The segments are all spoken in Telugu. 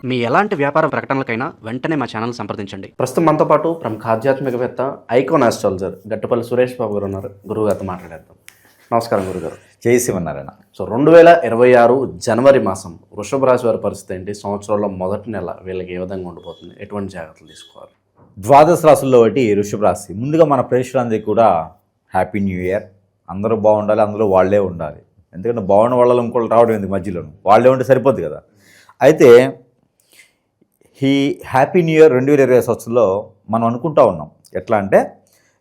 మీ ఎలాంటి వ్యాపార ప్రకటనలకైనా వెంటనే మా ఛానల్ సంప్రదించండి. ప్రస్తుతం మనతో పాటు ప్రముఖ ఆధ్యాత్మికవేత్త ఐకాన్ ఆస్ట్రాలజర్ గట్టుపల్లి సురేష్ బాబు గారు ఉన్నారు. గురువుగారితో మాట్లాడేద్దాం. నమస్కారం గురుగారు. జై శ్రీమన్నారాయణ. సో 2026 జనవరి మాసం వృషభ రాశి వారి పరిస్థితి ఏంటి? సంవత్సరంలో మొదటి నెల వీళ్ళకి ఏ విధంగా ఉండిపోతుంది? ఎటువంటి జాగ్రత్తలు తీసుకోవాలి? ద్వాదశ రాశుల్లో ఒకటి వృషభ రాశి. ముందుగా మన ప్రేక్షకులందరికీ కూడా హ్యాపీ న్యూ ఇయర్. అందరూ బాగుండాలి, అందరూ వాళ్ళే ఉండాలి. ఎందుకంటే బాగున్న వాళ్ళలో ఇంకోళ్ళు రావడం ఎందుకు మధ్యలోను, వాళ్ళే ఉంటే సరిపోద్ది కదా. అయితే ఈ హ్యాపీ న్యూ ఇయర్ 2020 సంవత్సరంలో మనం అనుకుంటా ఉన్నాం. ఎట్లా అంటే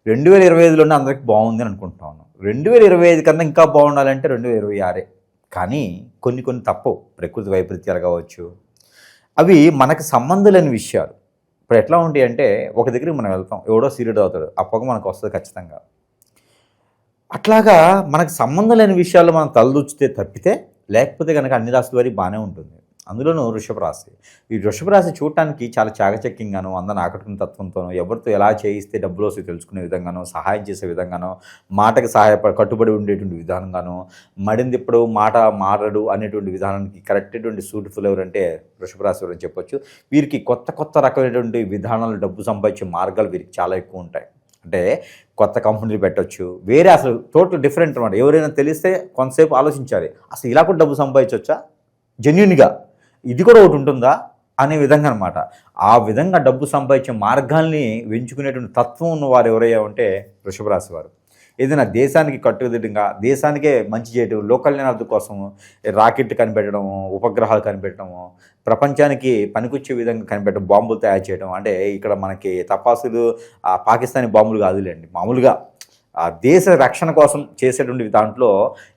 2025లోనే అందరికి బాగుంది అని అనుకుంటా ఉన్నాం. 2025 కన్నా ఇంకా బాగుండాలంటే 2026. కానీ కొన్ని తప్పవు. ప్రకృతి వైపరీత్యాలు కావచ్చు, అవి మనకు సంబంధం లేని విషయాలు. ఇప్పుడు ఎట్లా ఉంటాయి అంటే, ఒక దగ్గరికి మనం వెళ్తాం, ఎవడో సీరియడ్ అవుతాడు, ఆ పొగ మనకు వస్తుంది ఖచ్చితంగా. అట్లాగా మనకు సంబంధం లేని విషయాల్లో మనం తలదూచితే తప్పితే, లేకపోతే కనుక అన్ని రాశుల వారికి బాగానే ఉంటుంది. అందులోనూ వృషభ రాశి. ఈ వృషభ రాశి చూడటానికి చాలా చాకచక్యంగాను, అందరిని ఆకట్టుకునే తత్వంతోనూ, ఎవరితో ఎలా చేయిస్తే డబ్బులు వస్తే తెలుసుకునే విధంగానో, సహాయం చేసే విధంగానో, మాటకి కట్టుబడి ఉండేటువంటి విధానంగానో, మడిందిప్పుడు మాట మారడు అనేటువంటి విధానానికి కరెక్టటువంటి సూటిఫుల్ ఎవరంటే వృషభ రాశి ఎవరని చెప్పొచ్చు. వీరికి కొత్త రకమైనటువంటి విధానాలు, డబ్బు సంపాదించే మార్గాలు వీరికి చాలా ఎక్కువ ఉంటాయి. అంటే కొత్త కంపెనీలు పెట్టవచ్చు, వేరే అసలు టోటల్ డిఫరెంట్ అనమాట. ఎవరైనా తెలిస్తే కొంతసేపు ఆలోచించాలి, అసలు ఇలా కూడా డబ్బు సంపాదించవచ్చా, జెన్యున్గా ఇది కూడా ఒకటి ఉంటుందా అనే విధంగా అనమాట. ఆ విధంగా డబ్బు సంపాదించే మార్గాల్ని ఎంచుకునేటువంటి తత్వం ఉన్న వారు ఎవరయ్యా ఉంటే వృషభ రాశి వారు. ఏదైనా దేశానికి కట్టుదిట్టంగా, దేశానికే మంచి చేయడం, లోక కళ్యాణార్థం కోసం రాకెట్ కనిపెట్టడము, ఉపగ్రహాలు కనిపెట్టడము, ప్రపంచానికి పనికొచ్చే విధంగా కనిపెట్టడం, బాంబులు తయారు చేయడం. అంటే ఇక్కడ మనకి తపాసులు పాకిస్తానీ బాంబులు కాదులేండి, మామూలుగా ఆ దేశ రక్షణ కోసం చేసేటువంటి దాంట్లో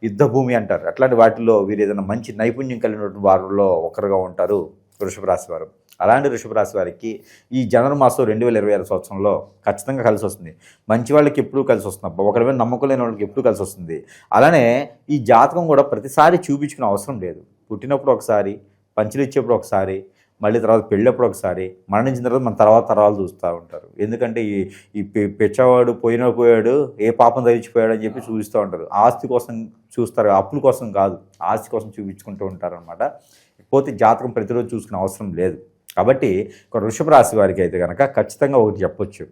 యుద్ధ భూమి అంటారు. అట్లాంటి వాటిల్లో వీరు ఏదైనా మంచి నైపుణ్యం కలిగినటువంటి వారిలో ఒకరుగా ఉంటారు వృషభ రాశి వారు. అలాంటి వృషభ రాశి వారికి ఈ జనవరి మాసం 2026 సంవత్సరంలో ఖచ్చితంగా కలిసి వస్తుంది. మంచి వాళ్ళకి ఎప్పుడూ కలిసి వస్తుంది, ఒకరి మీద నమ్మకం లేని వాళ్ళకి ఎప్పుడూ కలిసి వస్తుంది. అలానే ఈ జాతకం కూడా ప్రతిసారి చూపించుకునే అవసరం లేదు. పుట్టినప్పుడు ఒకసారి, పంచులు ఇచ్చేప్పుడు ఒకసారి, మళ్ళీ తర్వాత పెళ్ళప్పుడు ఒకసారి, మరణించిన తర్వాత మన తర్వాత తరాలు చూస్తూ ఉంటారు. ఎందుకంటే ఈ పెచ్చవాడు పోయాడు, ఏ పాపం ధరించిపోయాడు అని చెప్పి చూపిస్తూ ఉంటారు. ఆస్తి కోసం చూస్తారు, అప్పుల కోసం కాదు, ఆస్తి కోసం చూపించుకుంటూ ఉంటారు అనమాట. పోతే జాతకం ప్రతిరోజు చూసుకునే అవసరం లేదు. కాబట్టి ఒక వృషభ రాశి వారికి అయితే కనుక ఖచ్చితంగా ఒకటి చెప్పొచ్చు.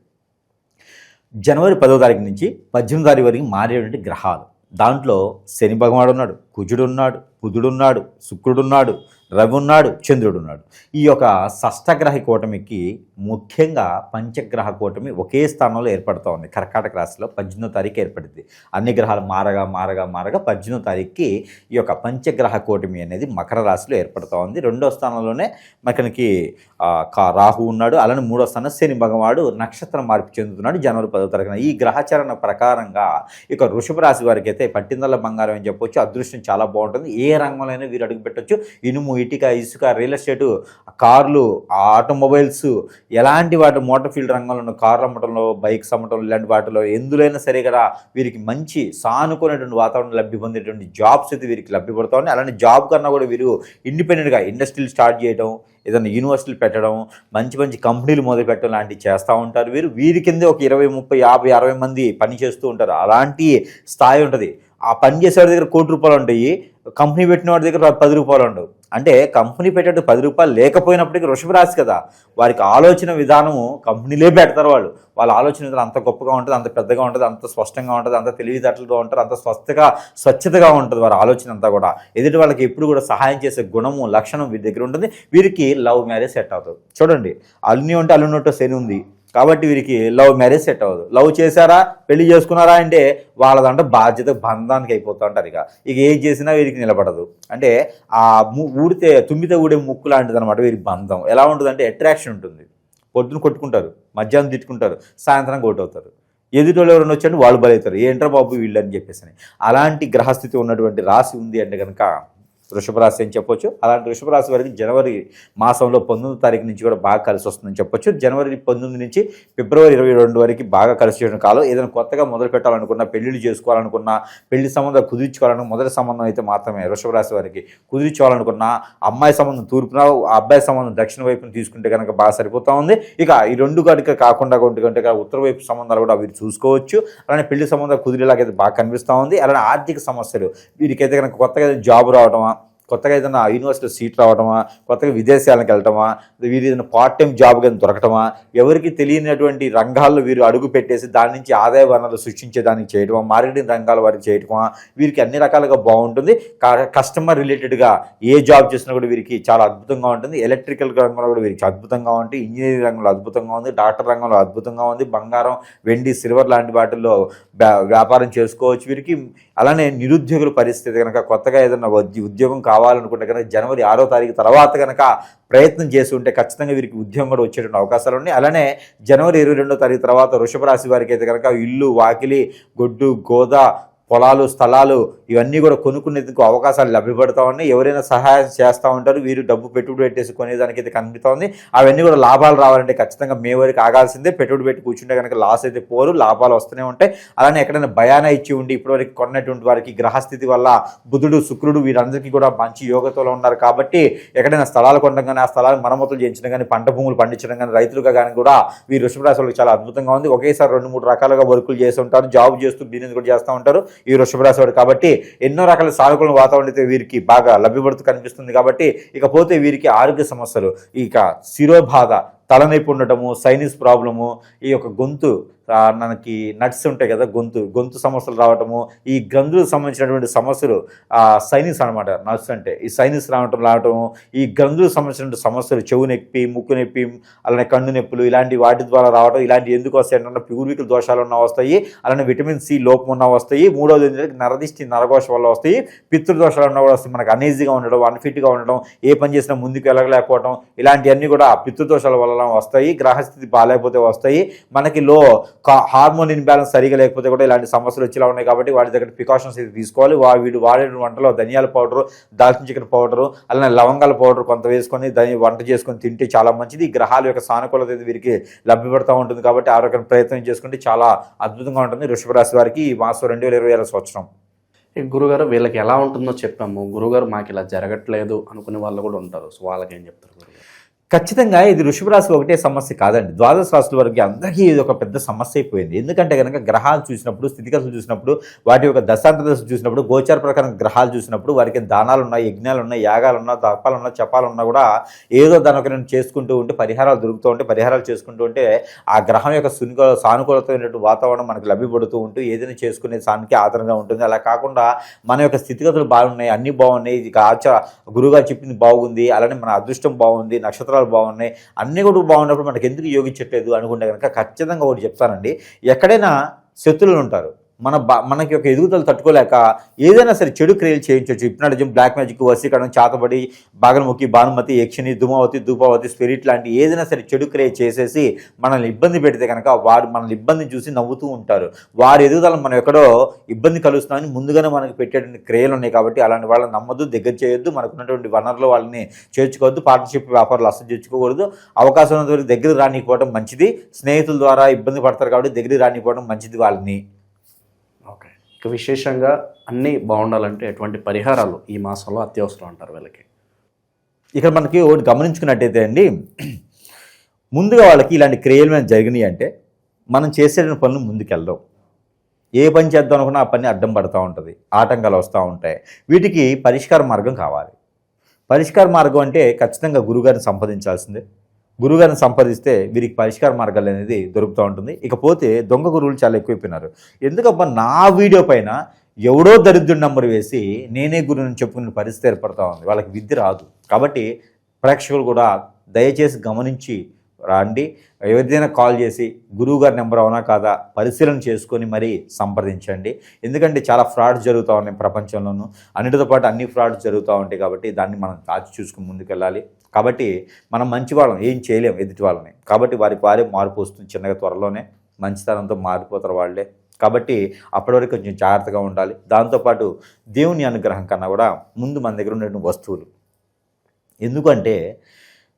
జనవరి 10వ తారీఖు నుంచి 18వ తారీఖు వరకు మారేటువంటి గ్రహాలు, దాంట్లో శని భగవానుడు ఉన్నాడు, కుజుడు ఉన్నాడు, బుధుడు ఉన్నాడు, శుక్రుడు ఉన్నాడు, రవి ఉన్నాడు, చంద్రుడు ఉన్నాడు. ఈ యొక్క షష్టగ్రహ కూటమికి ముఖ్యంగా పంచగ్రహ కూటమి ఒకే స్థానంలో ఏర్పడుతూ ఉంది. కర్కాటక రాశిలో 18వ తారీఖు ఏర్పడింది. అన్ని గ్రహాలు మారగా 18వ తారీఖుకి ఈ యొక్క పంచగ్రహ కూటమి అనేది మకర రాశిలో ఏర్పడుతూ ఉంది. 2వ స్థానంలోనే మనకి రాహు ఉన్నాడు. అలానే 3వ స్థానం శని భగవానుడు నక్షత్రం మార్పు చెందుతున్నాడు జనవరి 10వ తారీఖున. ఈ గ్రహచరణ ప్రకారంగా ఇక వృషభ రాశి వారికి అయితే పట్టిందల్ల బంగారం అని చెప్పొచ్చు. అదృష్టం చాలా బాగుంటుంది. ఏ రంగంలోనైనా వీరు అడుగు పెట్టచ్చు. ఇనుము, ఇటుక, ఇసుక, రియల్ ఎస్టేటు, కార్లు, ఆటోమొబైల్స్, ఎలాంటి వాటి మోటార్ ఫీల్డ్ రంగంలో ఉన్న కార్లు అమ్మటంలో, బైక్స్ అమ్మటంలో, ఇలాంటి వాటిలో ఎందులైనా సరే కదా వీరికి మంచి సానుకునేటువంటి వాతావరణం లబ్ధి పొందేటువంటి జాబ్స్ అయితే వీరికి లభ్యపడుతూ ఉన్నాయి. అలాంటి జాబ్ కన్నా కూడా వీరు ఇండిపెండెంట్గా ఇండస్ట్రీలు స్టార్ట్ చేయడం, ఏదైనా యూనివర్సిటీలు పెట్టడం, మంచి కంపెనీలు మొదలు పెట్టడం లాంటివి చేస్తూ ఉంటారు. వీరి కిందే ఒక 20, 30, 50, 60 మంది పని చేస్తూ ఉంటారు. అలాంటి స్థాయి ఉంటుంది. ఆ పని చేసేవాడి దగ్గర ₹1,00,00,000 ఉంటాయి, కంపెనీ పెట్టిన వాడి దగ్గర ₹10 ఉండవు. అంటే కంపెనీ పెట్టేట్టు ₹10 లేకపోయినప్పటికీ వృషభ రాశి కదా, వారికి ఆలోచన విధానము కంపెనీలే పెడతారు. వాళ్ళ ఆలోచన విధానం అంత గొప్పగా ఉంటుంది, అంత పెద్దగా ఉంటుంది, అంత స్పష్టంగా ఉంటుంది, అంత తెలివితేటలుగా ఉంటారు, అంత స్వచ్ఛతగా ఉంటుంది వారి ఆలోచన అంతా కూడా. ఎదుటి వాళ్ళకి ఎప్పుడు కూడా సహాయం చేసే గుణము, లక్షణం వీరి దగ్గర ఉంటుంది. వీరికి లవ్ మ్యారేజ్ సెట్ అవుతుంది. చూడండి, అల్లుని ఉంటే అల్లున్నట్టు శని ఉంది కాబట్టి వీరికి లవ్ మ్యారేజ్ సెట్ అవ్వదు. లవ్ చేశారా, పెళ్లి చేసుకున్నారా అంటే వాళ్ళదంటే బాధ్యత బంధానికి అయిపోతూ ఉంటారు. ఇక ఏం చేసినా వీరికి నిలబడదు. అంటే ఆ తుమ్మితే ఊడే ముక్కు లాంటిది అనమాట వీరికి బంధం. ఎలా ఉంటుందంటే అట్రాక్షన్ ఉంటుంది. పొద్దున కొట్టుకుంటారు, మధ్యాహ్నం తిట్టుకుంటారు, సాయంత్రం కొట్టవుతారు. ఎదుటోళ్ళు ఎవరైనా వచ్చారంటే వాళ్ళు బలవుతారు, ఏంట్రా బాబు వీళ్ళు అని చెప్పేసి. అలాంటి గ్రహస్థితి ఉన్నటువంటి రాశి ఉంది అంటే కనుక వృషభ రాశి అని చెప్పొచ్చు. అలాంటి వృషభ రాశి వారికి జనవరి మాసంలో 19వ తారీఖు నుంచి కూడా బాగా కలిసి వస్తుందని చెప్పొచ్చు. జనవరి 19 నుంచి ఫిబ్రవరి 22 వరకు బాగా కలిసి చేయడం కాలం. ఏదైనా కొత్తగా మొదలు పెట్టాలనుకున్నా, పెళ్లిళ్ళు చేసుకోవాలనుకున్నా, పెళ్లి సంబంధాలు కుదిర్చుకోవాలనుకున్న, మొదటి సంబంధం అయితే మాత్రమే వృషభ రాశి వారికి కుదిర్చుకోవాలనుకున్నా, అమ్మాయి సంబంధం తూర్పున, అబ్బాయి సంబంధం దక్షిణ వైపున తీసుకుంటే కనుక బాగా సరిపోతూ ఉంది. ఇక ఈ రెండు కనుక కాకుండా ఉత్తర వైపు సంబంధాలు కూడా వీరు చూసుకోవచ్చు. అలానే పెళ్లి సంబంధాలు కుదిరేలాగైతే బాగా కనిపిస్తూ ఉంది. అలానే ఆర్థిక సమస్యలు వీరికైతే కనుక కొత్తగా జాబ్ రావడమా, కొత్తగా ఏదైనా యూనివర్సిటీలో సీట్ రావడమా, కొత్తగా విదేశాలకు వెళ్ళటమా, వీరు ఏదైనా పార్ట్ టైం జాబ్ కానీ దొరకటమా, ఎవరికి తెలియనటువంటి రంగాల్లో వీరు అడుగు పెట్టేసి దాని నుంచి ఆదాయ వనరులు సృష్టించేదానికి చేయడమా, మార్కెటింగ్ రంగాల వారికి చేయటమా, వీరికి అన్ని రకాలుగా బాగుంటుంది. కస్టమర్ రిలేటెడ్గా ఏ జాబ్ చేసినా కూడా వీరికి చాలా అద్భుతంగా ఉంటుంది. ఎలక్ట్రికల్ రంగంలో కూడా వీరికి అద్భుతంగా ఉంటుంది. ఇంజనీరింగ్ రంగంలో అద్భుతంగా ఉంది. డాక్టర్ రంగంలో అద్భుతంగా ఉంది. బంగారం, వెండి, సిల్వర్ లాంటి వాటిల్లో వ్యాపారం చేసుకోవచ్చు వీరికి. అలానే నిరుద్యోగుల పరిస్థితి కనుక కొత్తగా ఏదైనా ఉద్యోగం కావాలనుకుంటే కనుక జనవరి 6వ తారీఖు తర్వాత కనుక ప్రయత్నం చేసి ఉంటే ఖచ్చితంగా వీరికి ఉద్యోగం కూడా వచ్చేటువంటి అవకాశాలు ఉన్నాయి. అలానే జనవరి 22వ తారీఖు తర్వాత వృషభ రాశి వారికి అయితే కనుక ఇల్లు, వాకిలి, గొడ్డు, గోద, పొలాలు, స్థలాలు ఇవన్నీ కూడా కొనుక్కునేందుకు అవకాశాలు లభ్యపడుతూ ఉన్నాయి. ఎవరైనా సహాయం చేస్తూ ఉంటారు. వీరు డబ్బు పెట్టుబడి పెట్టేసి కొనేదానికి అయితే కనిపిస్తూ ఉంది. అవన్నీ కూడా లాభాలు రావాలంటే ఖచ్చితంగా మే వరకు ఆగాల్సిందే. పెట్టుబడి పెట్టి కూర్చుంటే కనుక లాస్ అయితే పోరు, లాభాలు వస్తూనే ఉంటాయి. అలానే ఎక్కడైనా భయాన ఇచ్చి ఉండి ఇప్పటివరకు కొన్నటువంటి వారికి గ్రహస్థితి వల్ల బుధుడు, శుక్రుడు వీరందరికీ కూడా మంచి యోగతలో ఉన్నారు కాబట్టి ఎక్కడైనా స్థలాలు కొనడం కానీ, ఆ స్థలాలు మరమ్మతులు చేయించడం కానీ, పంట భూములు పండించడం కానీ, రైతులుగా కానీ కూడా వీరు వృషభ రాశి వాళ్ళకి చాలా అద్భుతంగా ఉంది. ఒకేసారి 2-3 రకాలుగా వర్కులు చేస్తూ ఉంటారు. జాబ్ చేస్తూ బిజినెస్ కూడా చేస్తూ ఉంటారు ఈ వృషభ రాశి వాడు. కాబట్టి ఎన్నో రకాల సానుకూల వాతావరణం అయితే వీరికి బాగా లభ్యపడుతూ కనిపిస్తుంది. కాబట్టి ఇకపోతే వీరికి ఆరోగ్య సమస్యలు, ఇక శిరోబాధ, తలనొప్పి ఉండటము, సైనస్ ప్రాబ్లము, ఈ యొక్క గొంతు మనకి నట్స్ ఉంటాయి కదా, గొంతు సమస్యలు రావటము, ఈ గ్రంథులకు సంబంధించినటువంటి సమస్యలు, సైనస్ అనమాట. నట్స్ అంటే ఈ సైనస్ రావటము, ఈ గ్రంథులకు సంబంధించినటువంటి సమస్యలు, చెవు నొప్పి, ముక్కు నొప్పి, అలానే కన్ను నొప్పులు, ఇలాంటి వాటి ద్వారా రావడం. ఇలాంటి ఎందుకు వస్తాయి అంటే పూర్వీకుల దోషాలు ఉన్న వస్తాయి. అలానే విటమిన్ సి లోపం ఉన్న వస్తాయి. మూడవది ఏంటంటే నరదిష్టి, నరఘోష వల్ల వస్తాయి. పితృదోషాలు ఉన్న కూడా వస్తాయి. మనకు అనీజీగా ఉండడం, అన్ఫిట్గా ఉండడం, ఏ పని చేసినా ముందుకు వెళ్ళలేకపోవడం, ఇలాంటివన్నీ కూడా పితృదోషాల వల్ల వస్తాయి. గ్రహస్థితి బాగాలేకపోతే వస్తాయి. మనకి హార్మోన్ ఇన్బ్యాలెన్స్ సరిగా లేకపోతే కూడా ఇలాంటి సమస్యలు వచ్చేలా ఉన్నాయి. కాబట్టి వాటి దగ్గర ప్రికాషన్స్ అయితే తీసుకోవాలి. వీడు వాడే వంటలో ధనియాల పౌడరు, దాల్చిన చెక్క పౌడరు, అలానే లవంగాల పౌడర్ కొంత వేసుకొని వంట చేసుకొని తింటే చాలా మంచిది. ఈ గ్రహాల యొక్క సానుకూలత వీరికి లభ్యపడుతూ ఉంటుంది. కాబట్టి ఆరోగ్యం ప్రయత్నం చేసుకుంటే చాలా అద్భుతంగా ఉంటుంది వృషభ రాశి వారికి ఈ మాసం 2020 సంవత్సరం. గురుగారు వీళ్ళకి ఎలా ఉంటుందో చెప్పాము. గురుగారు మాకు ఇలా జరగట్లేదు అనుకునే వాళ్ళు కూడా ఉంటారు. సో వాళ్ళకి ఏం చెప్తారు గురుగారు? ఖచ్చితంగా ఇది వృషభ రాశి ఒకటే సమస్య కాదండి. ద్వాదశ రాశుల వరకు అందరికీ ఇది ఒక పెద్ద సమస్య అయిపోయింది. ఎందుకంటే కనుక గ్రహాలు చూసినప్పుడు, స్థితిగతులు చూసినప్పుడు, వాటి యొక్క దశాంత దశ చూసినప్పుడు, గోచార ప్రకారం గ్రహాలు చూసినప్పుడు వారికి దానాలు ఉన్నాయి, యజ్ఞాలు ఉన్నాయి, యాగాలు ఉన్నా, తపాలు ఉన్నా, జపాలు ఉన్నా కూడా ఏదో దాని ఒక చేసుకుంటూ ఉంటే, పరిహారాలు దొరుకుతూ ఉంటే, పరిహారాలు చేసుకుంటూ ఉంటే ఆ గ్రహం యొక్క సానుకూలతమైనటువంటి వాతావరణం మనకు లభ్యపడుతూ ఉంటూ ఏదైనా చేసుకునే సానికి ఆధారంగా ఉంటుంది. అలా కాకుండా మన యొక్క స్థితిగతులు బాగున్నాయి, అన్నీ బాగున్నాయి, ఇక గురువుగారు చెప్పింది బాగుంది, అలానే మన అదృష్టం బాగుంది, నక్షత్రాలు బాగున్నాయి, అన్నీ కూడా బాగున్నప్పుడు మనకి ఎందుకు యోగించట్లేదు అనుకుంటే కనుక ఖచ్చితంగా ఒకటి చెప్తానండి. ఎక్కడైనా శత్రువులు ఉంటారు. మనకి ఒక ఎదుగుదల తట్టుకోలేక ఏదైనా సరే చెడు క్రియలు చేయించవచ్చు. హిప్నాటిజం, బ్లాక్ మ్యాజిక్, వశీకరణం, చాతబడి, బాగనముఖి, భానుమతి, యక్షిని, ధూపావతి, స్పిరిట్ లాంటి ఏదైనా సరే చెడు క్రియ చేసేసి మనల్ని ఇబ్బంది పెడితే కనుక వారు మనల్ని ఇబ్బందిని చూసి నవ్వుతూ ఉంటారు. వారి ఎదుగుదల మనం ఎక్కడో ఇబ్బంది కలుస్తున్నామని ముందుగానే మనకు పెట్టేటువంటి క్రియలు ఉన్నాయి. కాబట్టి అలాంటి వాళ్ళని నమ్మద్దు, దగ్గర చేయొద్దు, మనకు ఉన్నటువంటి వనరులు వాళ్ళని చేర్చుకోవద్దు, పార్ట్నర్షిప్ వ్యాపారాలు అసలు చేర్చుకోకూడదు. అవకాశం ఉన్నంత వరకు దగ్గర రానిపోవడం మంచిది. స్నేహితుల ద్వారా ఇబ్బంది పడతారు కాబట్టి దగ్గర రానిపోవడం మంచిది వాళ్ళని. ఓకే, ఇక విశేషంగా అన్నీ బాగుండాలంటే ఎటువంటి పరిహారాలు ఈ మాసంలో అత్యవసరం అంటారు వీళ్ళకి? ఇక్కడ మనకి ఒకటి గమనించుకున్నట్టయితే అండి, ముందుగా వాళ్ళకి ఇలాంటి క్రియలు మీద జరిగినాయి అంటే మనం చేసే పనులు ముందుకెళ్దాం. ఏ పని చేద్దాం అనుకున్నా ఆ పని అడ్డం పడుతూ ఉంటుంది, ఆటంకాలు వస్తూ ఉంటాయి. వీటికి పరిష్కార మార్గం కావాలి. పరిష్కార మార్గం అంటే ఖచ్చితంగా గురువుగారిని సంప్రదించాల్సిందే. గురువుగారిని సంపాదిస్తే వీరికి పరిష్కార మార్గాలు అనేది దొరుకుతూ ఉంటుంది. ఇకపోతే దొంగ గురువులు చాలా ఎక్కువైపోయినారు. ఎందుకబ్బా నా వీడియో పైన ఎవడో దరిద్రుడి నంబర్ వేసి నేనే గురువుని చెప్పుకునే పరిస్థితి ఏర్పడుతూ ఉంది. వాళ్ళకి విద్య రాదు. కాబట్టి ప్రేక్షకులు కూడా దయచేసి గమనించి రండి. ఎవరిదైనా కాల్ చేసి గురువుగారి నెంబర్ అవునా కాదా పరిశీలన చేసుకొని మరీ సంప్రదించండి. ఎందుకంటే చాలా ఫ్రాడ్స్ జరుగుతూ ఉన్నాయి ప్రపంచంలోనూ. అన్నిటితో పాటు అన్ని ఫ్రాడ్స్ జరుగుతూ ఉంటాయి. కాబట్టి దాన్ని మనం దాచి చూసుకుని ముందుకెళ్ళాలి. కాబట్టి మనం మంచి వాళ్ళం ఏం చేయలేం ఎదుటి వాళ్ళని. కాబట్టి వారే మార్పు వస్తుంది చిన్నగా, త్వరలోనే మంచితనంతో మారిపోతారు వాళ్ళే. కాబట్టి అప్పటి వరకు కొంచెం జాగ్రత్తగా ఉండాలి. దాంతోపాటు దేవుని అనుగ్రహం కన్నా కూడా ముందు మన దగ్గర ఉన్నటువంటి వస్తువులు. ఎందుకంటే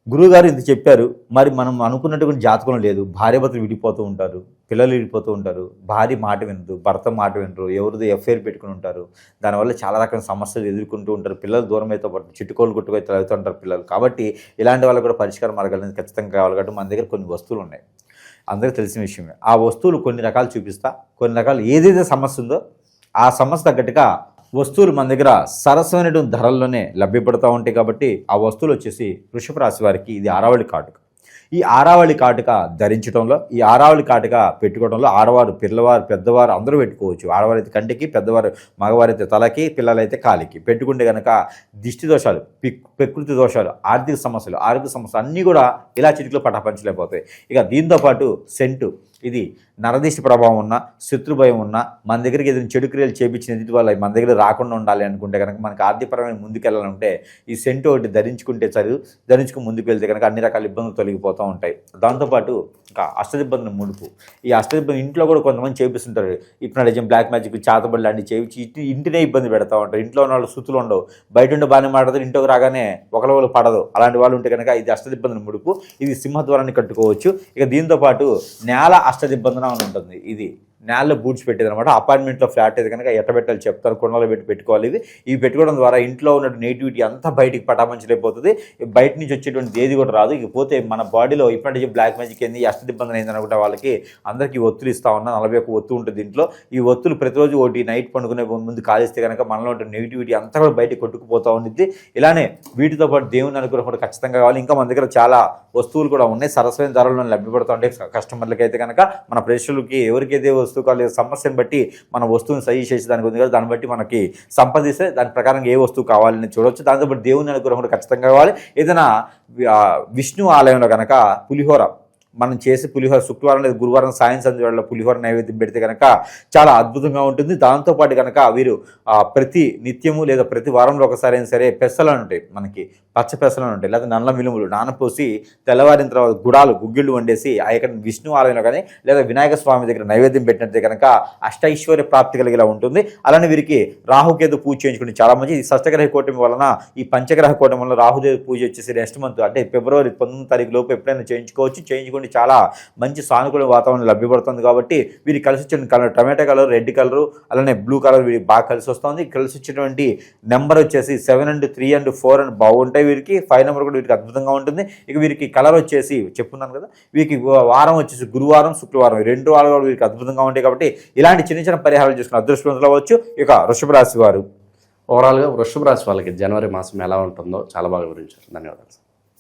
గురువుగారు ఇంత చెప్పారు, మరి మనం అనుకున్నటువంటి జాతకం లేదు. భార్యాభర్తలు విడిపోతూ ఉంటారు, పిల్లలు విడిపోతూ ఉంటారు, భార్య మాట వినరు, భర్త మాట వినరు, ఎవరిదో ఎఫ్ఐఆర్ పెట్టుకుని ఉంటారు. దానివల్ల చాలా రకాల సమస్యలు ఎదుర్కొంటూ ఉంటారు. పిల్లలు దూరం అయితే చిట్టుకోలు గుట్టుకొని అవుతూ ఉంటారు పిల్లలు. కాబట్టి ఇలాంటి వాళ్ళకు కూడా పరిష్కార మార్గాలు అనేది ఖచ్చితంగా కావాలి. కాబట్టి మన దగ్గర కొన్ని వస్తువులు ఉన్నాయి, అందరికీ తెలిసిన విషయమే. ఆ వస్తువులు కొన్ని రకాలు చూపిస్తా, కొన్ని రకాలు ఏదైతే సమస్య ఉందో ఆ సమస్య తగ్గట్టుగా వస్తువులు మన దగ్గర సరసమైనటువంటి ధరల్లోనే లభ్యపడుతూ ఉంటాయి కాబట్టి ఆ వస్తువులు వచ్చేసి వృషభ రాశి వారికి ఇది ఆరావళి కాటుక. ఈ ఆరావళి కాటుక ధరించడంలో, ఈ ఆరావళి కాటుక పెట్టుకోవడంలో ఆడవారు, పిల్లవారు, పెద్దవారు అందరూ పెట్టుకోవచ్చు. ఆడవారైతే కంటికి, పెద్దవారు మగవారైతే తలకి, పిల్లలైతే కాలికి పెట్టుకుంటే కనుక దిష్టి దోషాలు, ప్రకృతి దోషాలు, ఆర్థిక సమస్యలు అన్నీ కూడా ఇలా చిటికలో పటాపంచలేకపోతాయి. ఇక దీంతోపాటు సెంటు, ఇది నరదిష్టి ప్రభావం ఉన్న, శత్రు భయం ఉన్న, మన దగ్గరికి ఏదైనా చెడు క్రియలు చేపించిన ఎదుటి వల్ల మన దగ్గర రాకుండా ఉండాలి అనుకుంటే కనుక, మనకు ఆర్థికపరమైన ముందుకెళ్ళాలంటే ఈ సెంటు ఒకటి ధరించుకుంటే ధరించుకుని ముందుకు వెళ్తే కనుక అన్ని రకాల ఇబ్బందులు తొలగిపోతూ ఉంటాయి. దాంతోపాటు ఇంకా అష్టదిబ్బందుల ముడుపు, ఈ అష్టదిబ్బంది ఇంట్లో కూడా కొంతమంది చేపిస్తుంటారు. ఇప్పుడు బ్లాక్ మ్యాజిక్, చాతబడి లాంటివి చేయించి ఇంటినే ఇబ్బంది పెడతా ఉంటారు. ఇంట్లో ఉన్న వాళ్ళు సుతులు ఉండవు, బయట ఉండే బాగానే మాట్లాడతారు, ఇంట్లోకి రాగానే ఒకరు పడదు. అలాంటి వాళ్ళు ఉంటే కనుక ఇది అష్టదిబ్బందుల ముడుపు. ఇది సింహద్వారాన్ని కట్టుకోవచ్చు. ఇక దీంతోపాటు నేల అష్టదిబ్బందన అని ఉంటుంది. ఇది నేలలో బూడ్చి పెట్టేది అనమాట. అపార్ట్మెంట్లో ఫ్లాట్ అయితే కనుక ఎట్టబెట్టాలి చెప్తారు, కొండలో పెట్టుకోవాలి. ఇవి పెట్టుకోవడం ద్వారా ఇంట్లో ఉన్న నెగిటివిటీ అంతా బయటికి పటాపంచలేకపోతుంది. బయట నుంచి వచ్చేటువంటి ఏది కూడా రాదు. ఇకపోతే మన బాడీలో ఇప్పటి బ్లాక్ మ్యాజిక్ ఏంది, అష్టదిబ్బంది అయింది అనుకుంటే వాళ్ళకి అందరికీ ఒత్తులు ఇస్తా ఉన్నా. 41 ఒత్తు ఉంటుంది దీంట్లో. ఈ ఒత్తులు ప్రతిరోజు ఒకటి నైట్ పండుకునే ముందు కాలిస్తే కనుక మనలో ఉంటే నెగిటివిటీ అంతా కూడా బయటికి కొట్టుకుపోతూ ఉంటుంది. ఇలానే వీటితో పాటు దేవుని అనుగ్రహం కూడా ఖచ్చితంగా కావాలి. ఇంకా మన దగ్గర చాలా వస్తువులు కూడా ఉన్నాయి, సరసమైన ధరల్లో లభ్యపడుతూ ఉంటాయి. కస్టమర్లకి అయితే కనుక, మన ప్రేక్షకులకి ఎవరికైతే వస్తువు కాలేదు సమస్యను బట్టి మన వస్తువుని సజెస్ట్ చేసి దానికి ఉంది కదా, దాన్ని బట్టి మనకి సంపాదిస్తే దాని ప్రకారం ఏ వస్తువు కావాలని చూడవచ్చు. దాంతోపాటు దేవుని అనుగ్రహం కూడా ఖచ్చితంగా కావాలి. ఏదైనా విష్ణు ఆలయంలో కనుక పులిహోర మనం చేసి పులిహోర శుక్రవారం లేదా గురువారం సాయంత్రం వేళ పులిహోర నైవేద్యం పెడితే కనుక చాలా అద్భుతంగా ఉంటుంది. దాంతోపాటు కనుక వీరు ప్రతి నిత్యము లేదా ప్రతి వారంలో ఒకసారి అయినా సరే పెసలు ఉంటాయి, మనకి పచ్చ పెసలు ఉంటాయి, లేదా నల్ల మినుములు నానపోసి తెల్లవారిన తర్వాత గుగ్గిళ్ళు వండేసి ఆ యొక్క విష్ణు ఆలయంలో కానీ లేదా వినాయక స్వామి దగ్గర నైవేద్యం పెట్టినట్టే కనుక అష్టైశ్వర్య ప్రాప్తి కలిగేలా ఉంటుంది. అలానే వీరికి రాహుకేతు పూజ చేయించుకుంటే చాలా మంచి. ఈ షష్టగ్రహ కూటమి వలన, ఈ పంచగ్రహ కూటమి వలన రాహుదేవి పూజ వచ్చేసి నెక్స్ట్ మంత్ అంటే ఫిబ్రవరి 19 తారీఖు లోపు ఎప్పుడైనా చేయించుకోవచ్చు. చాలా మంచి సానుకూల వాతావరణం లభ్యపడుతుంది. కాబట్టి వీరికి కలిసి వచ్చిన కలర్ టమాటా కలర్, రెడ్ కలర్, అలానే బ్లూ కలర్ వీరికి బాగా కలిసి వస్తుంది. కలిసి వచ్చినటువంటి నెంబర్ వచ్చేసి 7 and 3 and 4 అని బాగుంటాయి. వీరికి 5 నెంబర్ కూడా వీరికి అద్భుతంగా ఉంటుంది. ఇక వీరికి కలర్ వచ్చేసి చెప్పున్నాను కదా, వీరికి వారం వచ్చేసి గురువారం, శుక్రవారం 2 వారాలు కూడా వీరికి అద్భుతంగా ఉంటాయి. కాబట్టి ఇలాంటి చిన్న చిన్న పరిహారాలు చేసుకుని అదృష్టవంతులు అవ్వచ్చు. ఇక వృషభ రాశి వారు ఓవరాల్గా వృషభ రాశి వాళ్ళకి జనవరి మాసం ఎలా ఉంటుందో చాలా బాగా వివరించారు. ధన్యవాదాలు.